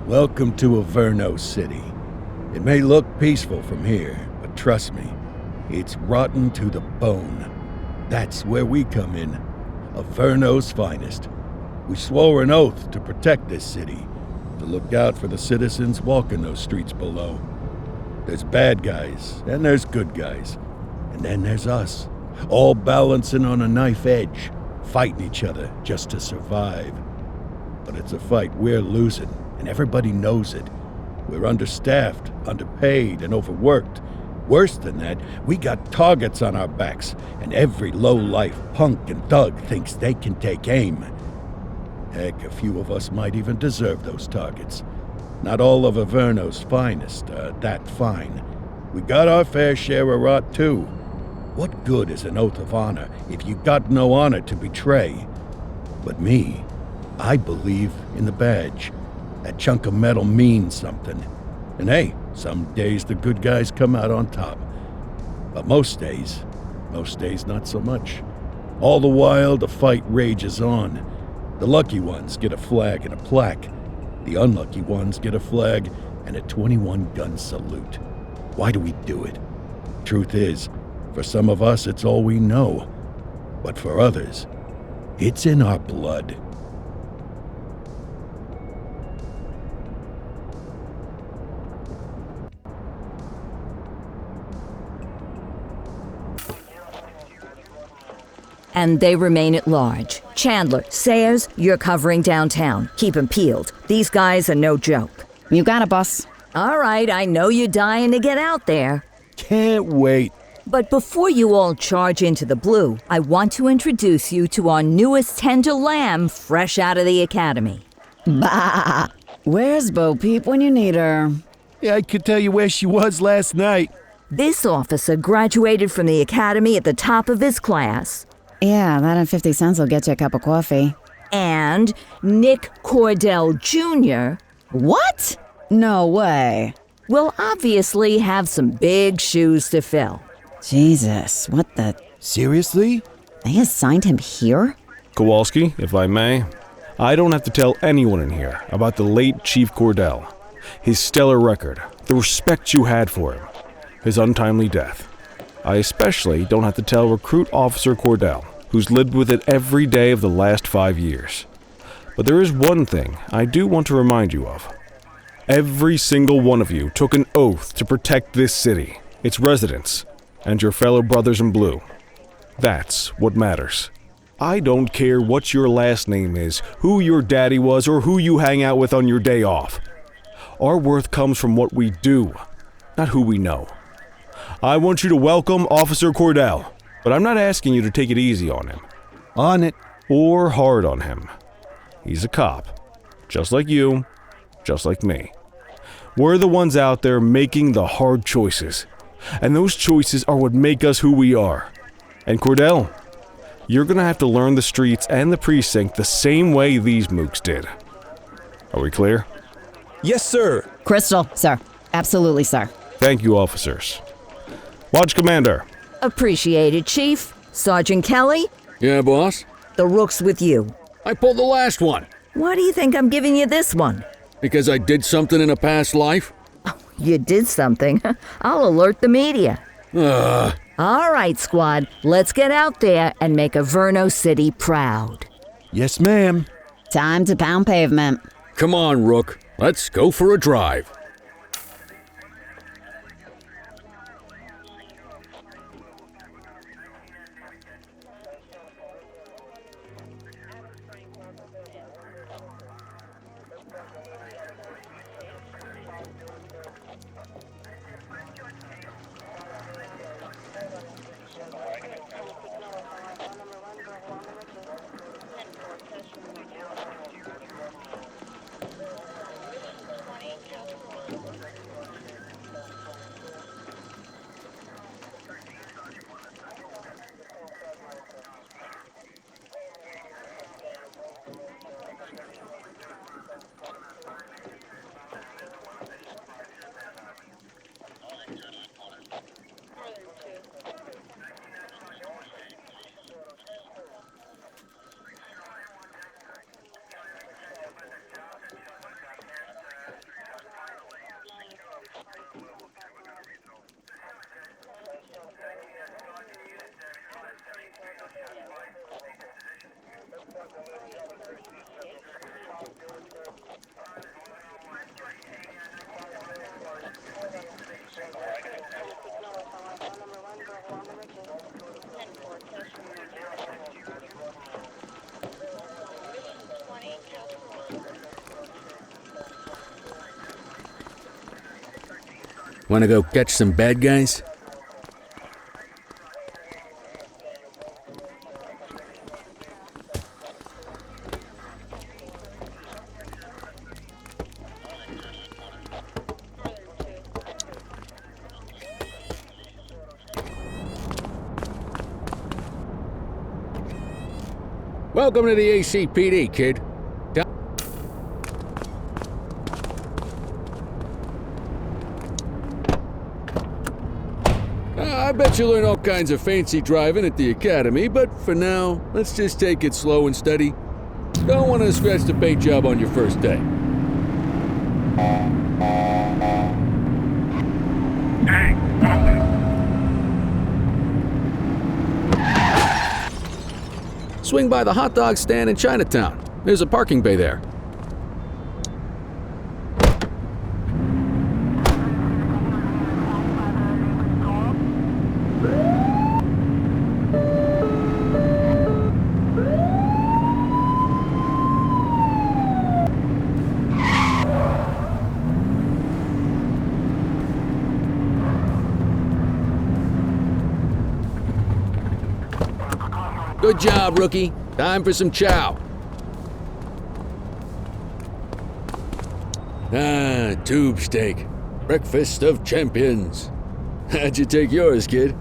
Welcome to Averno City. It may look peaceful from here, but trust me, it's rotten to the bone. That's where we come in. Averno's finest. We swore an oath to protect this city, to look out for the citizens walking those streets below. There's bad guys, and there's good guys. And then there's us, all balancing on a knife edge, fighting each other just to survive. But it's a fight we're losing, and everybody knows it. We're understaffed, underpaid, and overworked. Worse than that, we got targets on our backs, and every low-life punk and thug thinks they can take aim. Heck, a few of us might even deserve those targets. Not all of Averno's finest are that fine. We got our fair share of rot, too. What good is an oath of honor if you got no honor to betray? But me, I believe in the badge. That chunk of metal means something. And hey, some days the good guys come out on top. But most days not so much. All the while, the fight rages on. The lucky ones get a flag and a plaque. The unlucky ones get a flag and a 21-gun salute. Why do we do it? Truth is, for some of us, it's all we know. But for others, it's in our blood. And they remain at large. Chandler, Sayers, you're covering downtown. Keep 'em peeled. These guys are no joke. You got it, boss. All right, I know you're dying to get out there. Can't wait. But before you all charge into the blue, I want to introduce you to our newest tender lamb fresh out of the academy. Bah! Where's Bo Peep when you need her? Yeah, I could tell you where she was last night. This officer graduated from the academy at the top of his class. Yeah, that and 50 cents will get you a cup of coffee. And Nick Cordell Jr. What? No way. will obviously have some big shoes to fill. Jesus, what the... Seriously? They assigned him here? Kowalski, if I may, I don't have to tell anyone in here about the late Chief Cordell, his stellar record, the respect you had for him, his untimely death. I especially don't have to tell Recruit Officer Cordell, who's lived with it every day of the last 5 years. But there is one thing I do want to remind you of. Every single one of you took an oath to protect this city, its residents, and your fellow brothers in blue. That's what matters. I don't care what your last name is, who your daddy was, or who you hang out with on your day off. Our worth comes from what we do, not who we know. I want you to welcome Officer Cordell, but I'm not asking you to take it easy on him. On it. Or hard on him. He's a cop, just like you, just like me. We're the ones out there making the hard choices, and those choices are what make us who we are. And Cordell, you're gonna have to learn the streets and the precinct the same way these mooks did. Are we clear? Yes, sir. Crystal, sir. Absolutely, sir. Thank you, officers. Lodge Commander. Appreciated, Chief. Sergeant Kelly, Yeah, boss? the rook's with you. I pulled the last one. Why do you think I'm giving you this one? Because I did something in a past life? You did something. I'll alert the media. Ugh. All right, squad. Let's get out there and make Averno City proud. Yes, ma'am. Time to pound pavement. Come on, Rook. Let's go for a drive. Wanna go catch some bad guys? Welcome to the ACPD, kid. I bet you learn all kinds of fancy driving at the academy, but for now, let's just take it slow and steady. Don't want to scratch the paint job on your first day. Swing by the hot dog stand in Chinatown. There's a parking bay there. Good job, rookie. Time for some chow. Tube steak. Breakfast of champions. How'd you take yours, kid?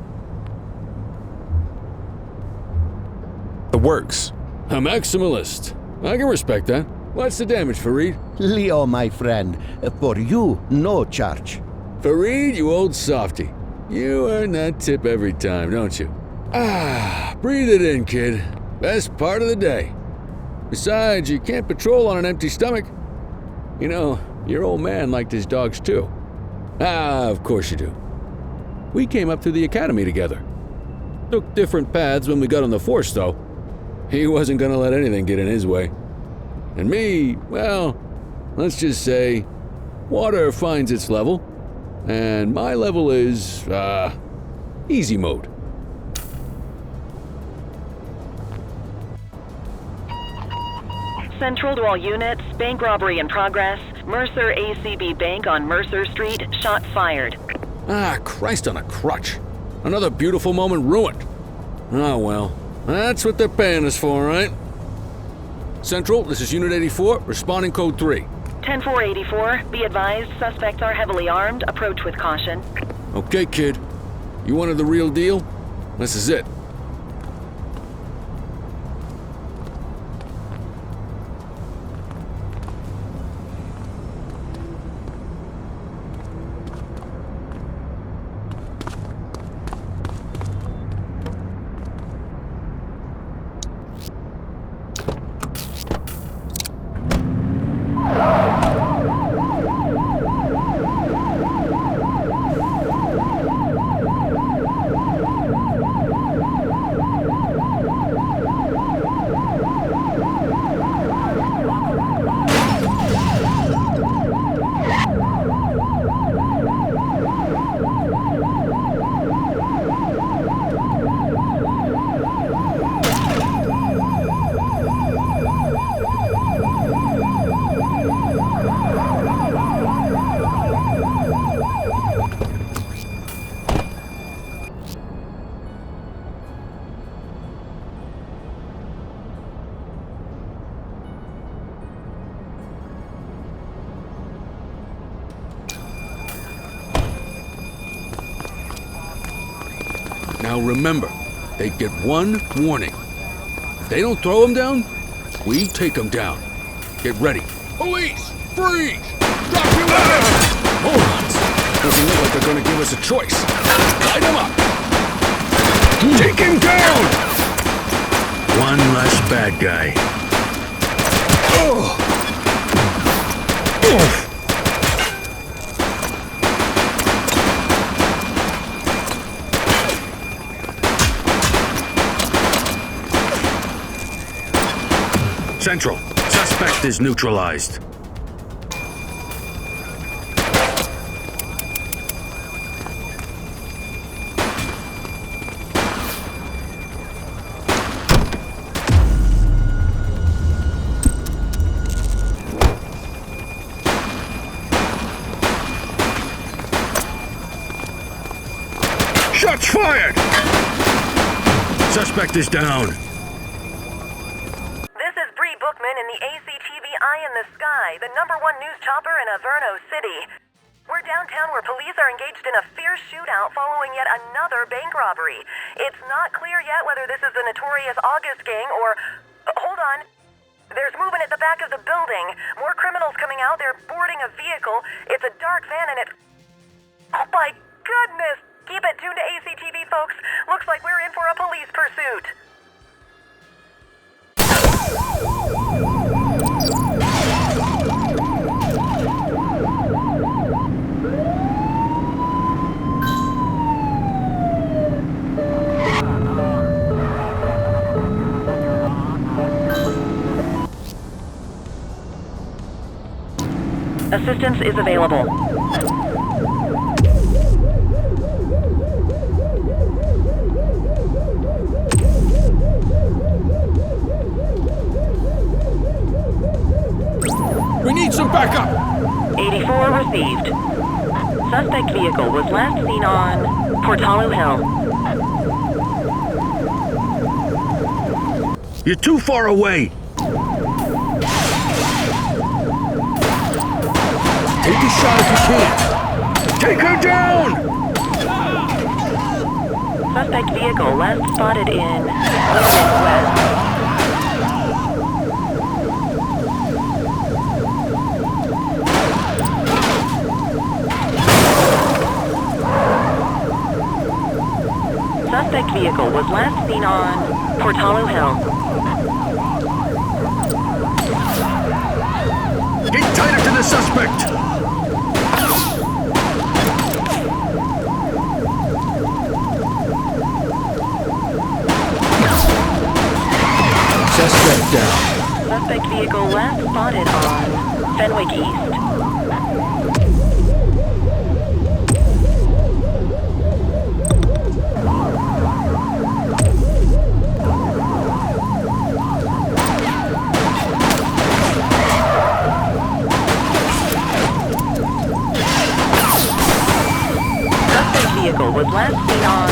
The works. A maximalist. I can respect that. What's the damage, Fareed? Leo, my friend, for you, no charge. Fareed, you old softy. You earn that tip every time, don't you? Breathe it in, kid. Best part of the day. Besides, you can't patrol on an empty stomach. You know, your old man liked his dogs too. Of course you do. We came up through the academy together. Took different paths when we got on the force, though. He wasn't gonna let anything get in his way. And me, well, let's just say, water finds its level, and my level is, easy mode. Central to all units, bank robbery in progress. Mercer ACB Bank on Mercer Street, shots fired. Christ on a crutch. Another beautiful moment ruined. Oh well, that's what they're paying us for, right? Central, this is Unit 84, responding code 3. 10-484, be advised, suspects are heavily armed, approach with caution. Okay, kid. You wanted the real deal? This is it. Now remember, they get one warning. If they don't throw them down, we take them down. Get ready. Police! Freeze! Drop your weapons! Morons! Doesn't look like they're gonna give us a choice. Light them up! Take him down! One less bad guy. Central, suspect is neutralized. Shots fired! Suspect is down. This is Bree Bookman in the ACTV Eye in the Sky, the #1 news chopper in Averno City. We're downtown where police are engaged in a fierce shootout following yet another bank robbery. It's not clear yet whether this is the notorious August gang or... hold on. There's movement at the back of the building. More criminals coming out. They're boarding a vehicle. It's a dark van and it's... oh my goodness! Keep it tuned to ACTV, folks. Looks like we're in for a police pursuit. Assistance is available. We need some backup! 84 received. Suspect vehicle was last seen on Portalo Hill. You're too far away. Take a shot if you can. Take her down! Suspect vehicle last spotted in West. Suspect vehicle was last seen on Portalo Hill. Get tighter to the suspect! Suspect down. Suspect vehicle last spotted on Fenwick East. Suspect vehicle was last seen on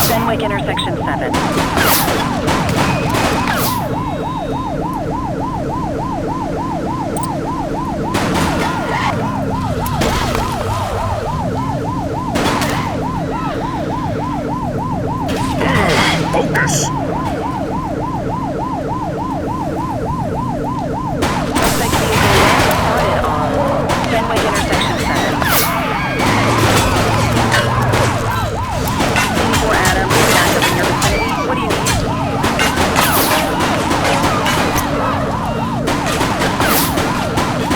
Fenwick Intersection 7. Focus! Suspect vehicle last spotted on Fenwick Intersection 7. 84 Adam, backup in your vicinity. What do you need?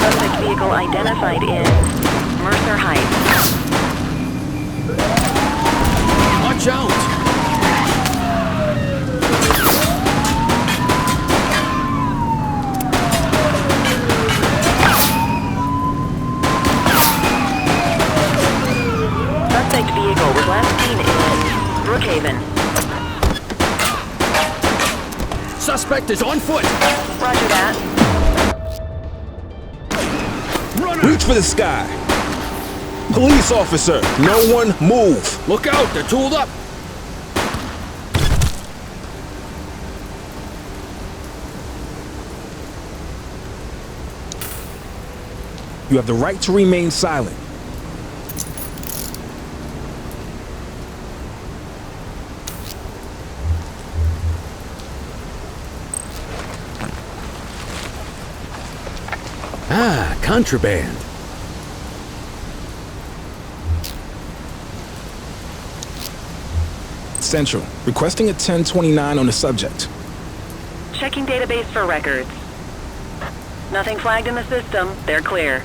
Suspect vehicle identified in Mercer Heights. Watch out! Suspect vehicle was last seen in Brookhaven. Suspect is on foot! Roger that. Runner! Reach for the sky. Police officer, no one move. Look out, they're tooled up! You have the right to remain silent. Ah, contraband. Central, requesting a 1029 on the subject. Checking database for records. Nothing flagged in the system. They're clear.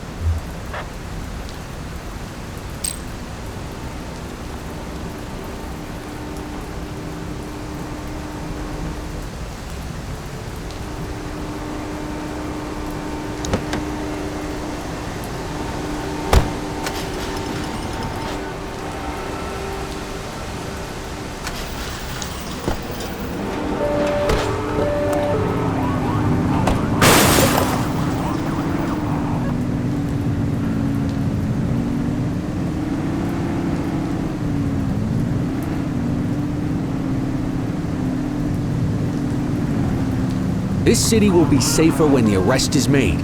This city will be safer when the arrest is made.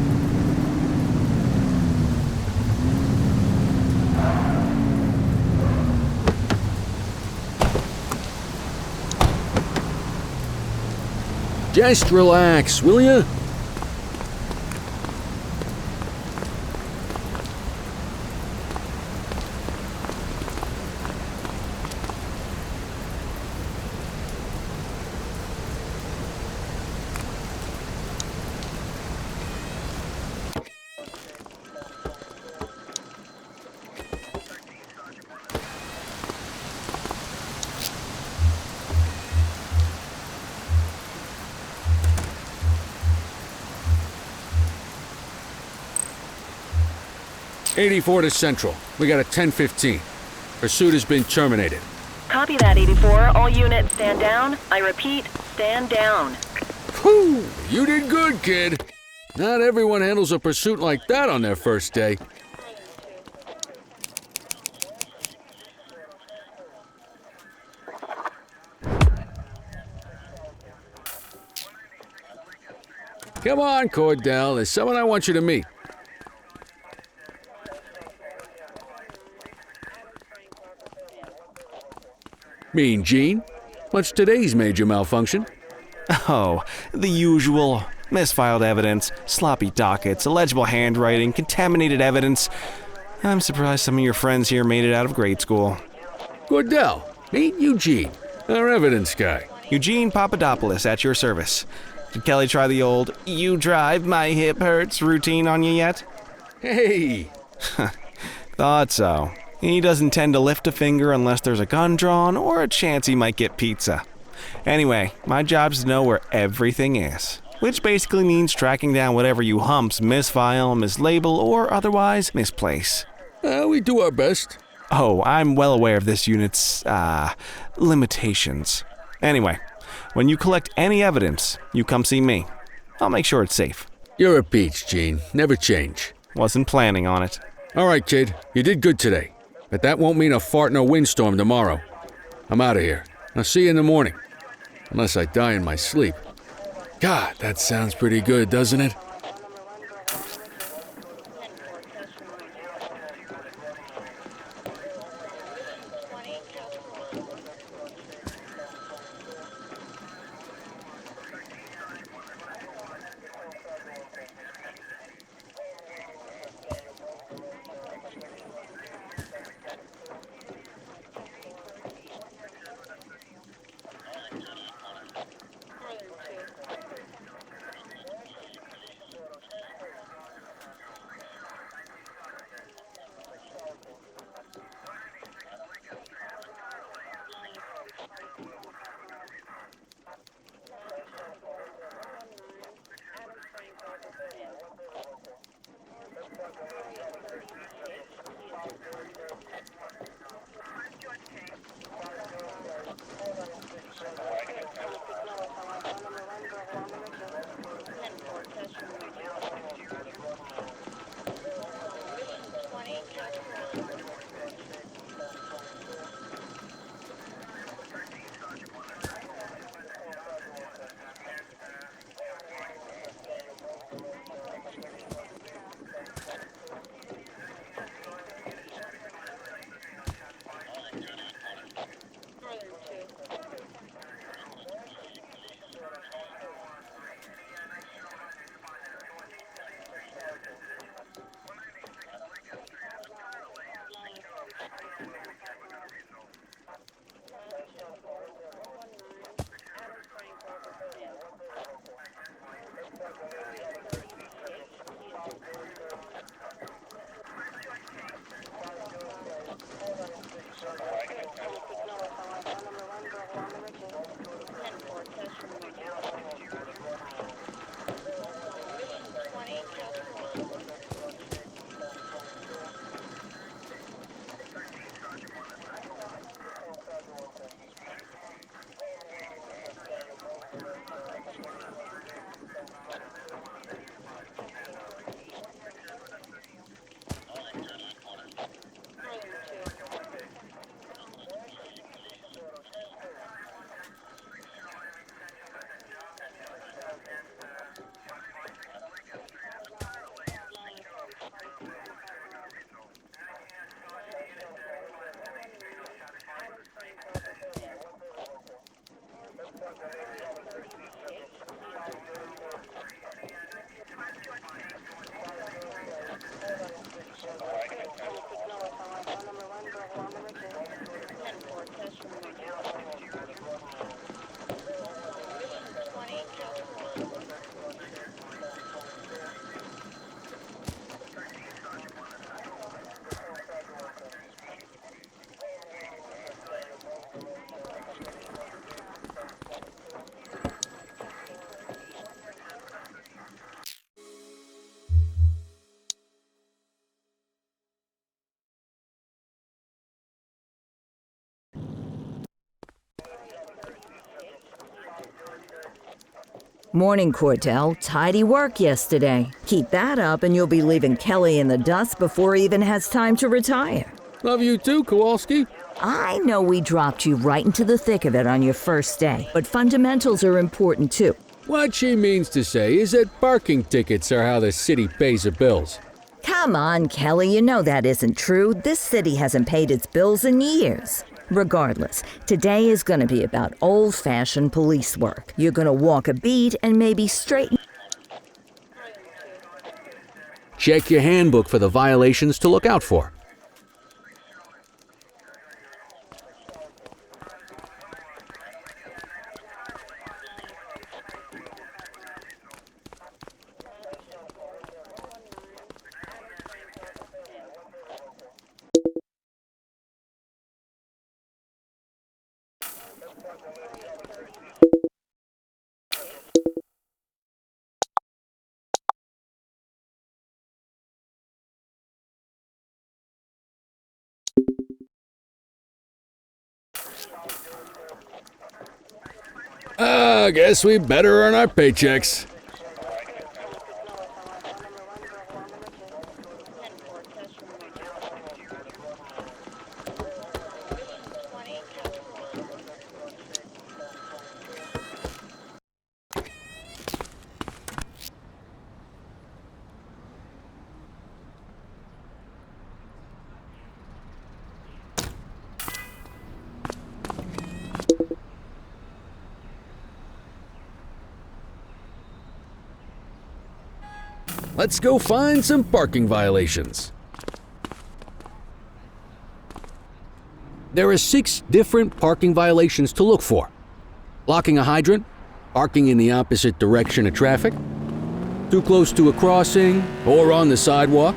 Just relax, will ya? '84 to Central. We got a 10:15. Pursuit has been terminated. Copy that, 84. All units stand down. I repeat, stand down. Whew! You did good, kid. Not everyone handles a pursuit like that on their first day. Come on, Cordell. There's someone I want you to meet. Mean Gene? What's today's major malfunction? Oh, the usual. Misfiled evidence, sloppy dockets, illegible handwriting, contaminated evidence. I'm surprised some of your friends here made it out of grade school. Cordell, meet Eugene, our evidence guy. Eugene Papadopoulos at your service. Did Kelly try the old, "you drive, my hip hurts" routine on you yet? Hey! Thought so. He doesn't tend to lift a finger unless there's a gun drawn or a chance he might get pizza. Anyway, my job's to know where everything is, which basically means tracking down whatever you humps misfile, mislabel, or otherwise misplace. We do our best. Oh, I'm well aware of this unit's, limitations. Anyway, when you collect any evidence, you come see me. I'll make sure it's safe. You're a peach, Gene. Never change. Wasn't planning on it. All right, kid. You did good today. But that won't mean a fart in a windstorm tomorrow. I'm out of here. I'll see you in the morning. Unless I die in my sleep. God, that sounds pretty good, doesn't it? Morning, Cordell. Tidy work yesterday. Keep that up and you'll be leaving Kelly in the dust before he even has time to retire. Love you too, Kowalski. I know we dropped you right into the thick of it on your first day, but fundamentals are important too. What she means to say is that parking tickets are how the city pays the bills. Come on, Kelly, you know that isn't true. This city hasn't paid its bills in years. Regardless, today is going to be about old-fashioned police work. You're going to walk a beat and maybe straighten. Check your handbook for the violations to look out for. I guess we better earn our paychecks. Let's go find some parking violations. There are 6 different parking violations to look for. Blocking a hydrant, parking in the opposite direction of traffic, too close to a crossing or on the sidewalk.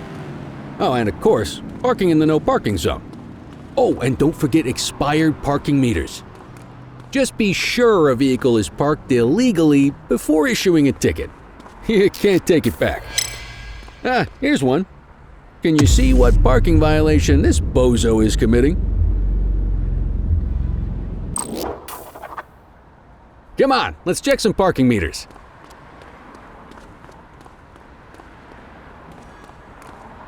Oh, and of course, parking in the no parking zone. Oh, and don't forget expired parking meters. Just be sure a vehicle is parked illegally before issuing a ticket. You can't take it back. Ah, here's one. Can you see what parking violation this bozo is committing? Come on, let's check some parking meters.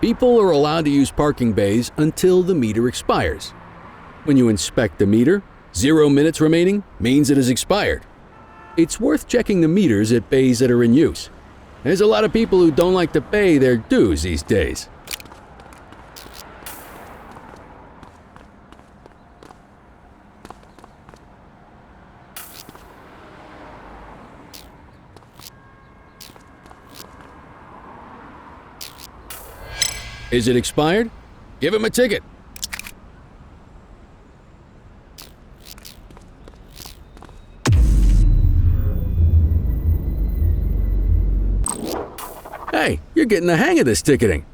People are allowed to use parking bays until the meter expires. When you inspect the meter, 0 minutes remaining means it has expired. It's worth checking the meters at bays that are in use. There's a lot of people who don't like to pay their dues these days. Is it expired? Give him a ticket. Hey, you're getting the hang of this ticketing.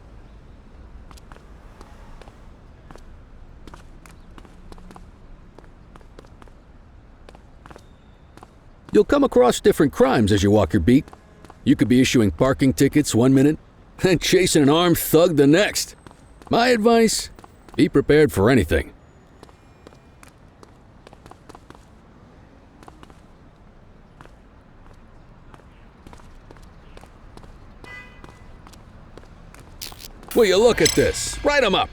You'll come across different crimes as you walk your beat. You could be issuing parking tickets 1 minute and chasing an armed thug the next. My advice, be prepared for anything. Will you look at this? Write 'em up.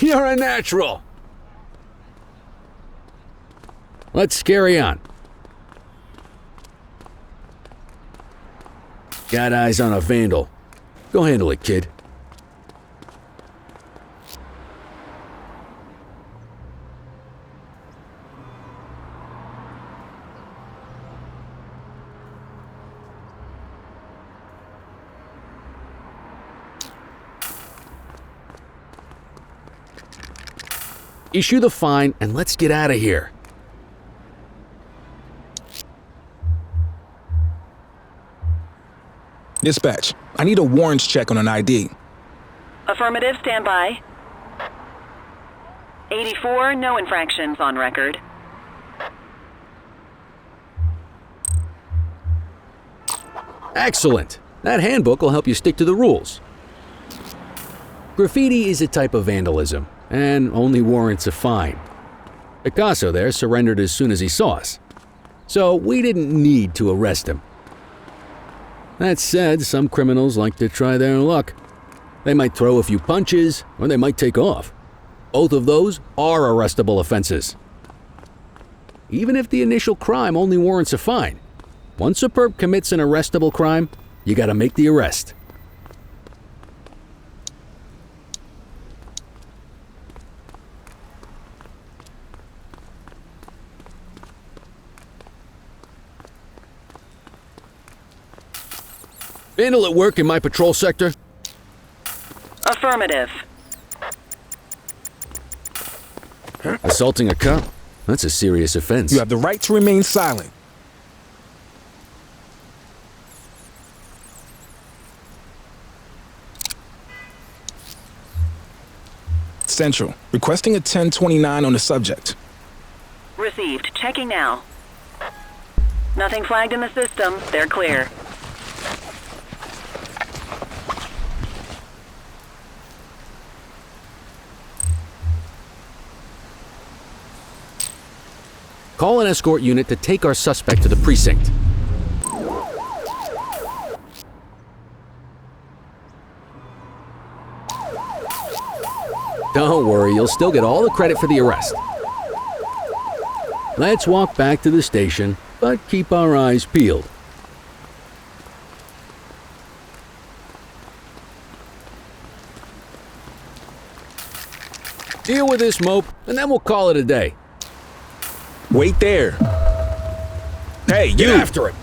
You're a natural. Let's carry on. Got eyes on a vandal. Go handle it, kid. Issue the fine and let's get out of here. Dispatch, I need a warrants check on an ID. Affirmative, stand by. 84, no infractions on record. Excellent. That handbook will help you stick to the rules. Graffiti is a type of vandalism. and only warrants a fine. Picasso there surrendered as soon as he saw us, so we didn't need to arrest him. That said, some criminals like to try their luck. They might throw a few punches, or they might take off. Both of those are arrestable offenses. Even if the initial crime only warrants a fine, once a perp commits an arrestable crime, you gotta make the arrest. Vandal at work in my patrol sector? Affirmative. Assaulting a cop? That's a serious offense. You have the right to remain silent. Central, requesting a 1029 on the subject. Received. Checking now. Nothing flagged in the system. They're clear. Call an escort unit to take our suspect to the precinct. Don't worry, you'll still get all the credit for the arrest. Let's walk back to the station, but keep our eyes peeled. Deal with this mope, and then we'll call it a day. Wait there. Hey, Get you! after it!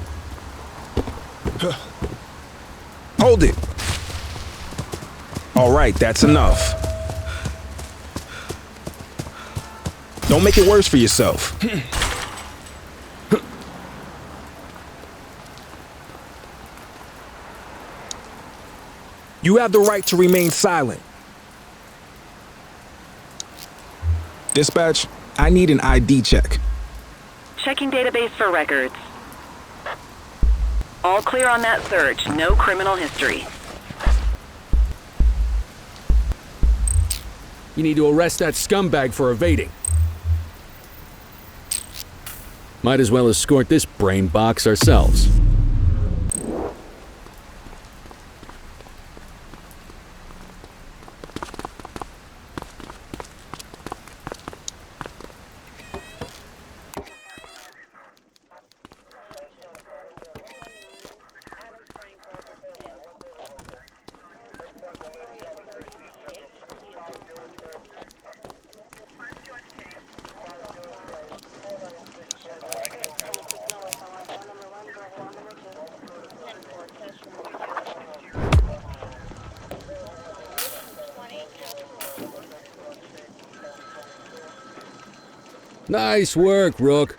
Hold it. All right, that's enough. Don't make it worse for yourself. You have the right to remain silent. Dispatch, I need an ID check. Checking database for records. All clear on that search. No criminal history. You need to arrest that scumbag for evading. Might as well escort this brain box ourselves. Nice work, Rook.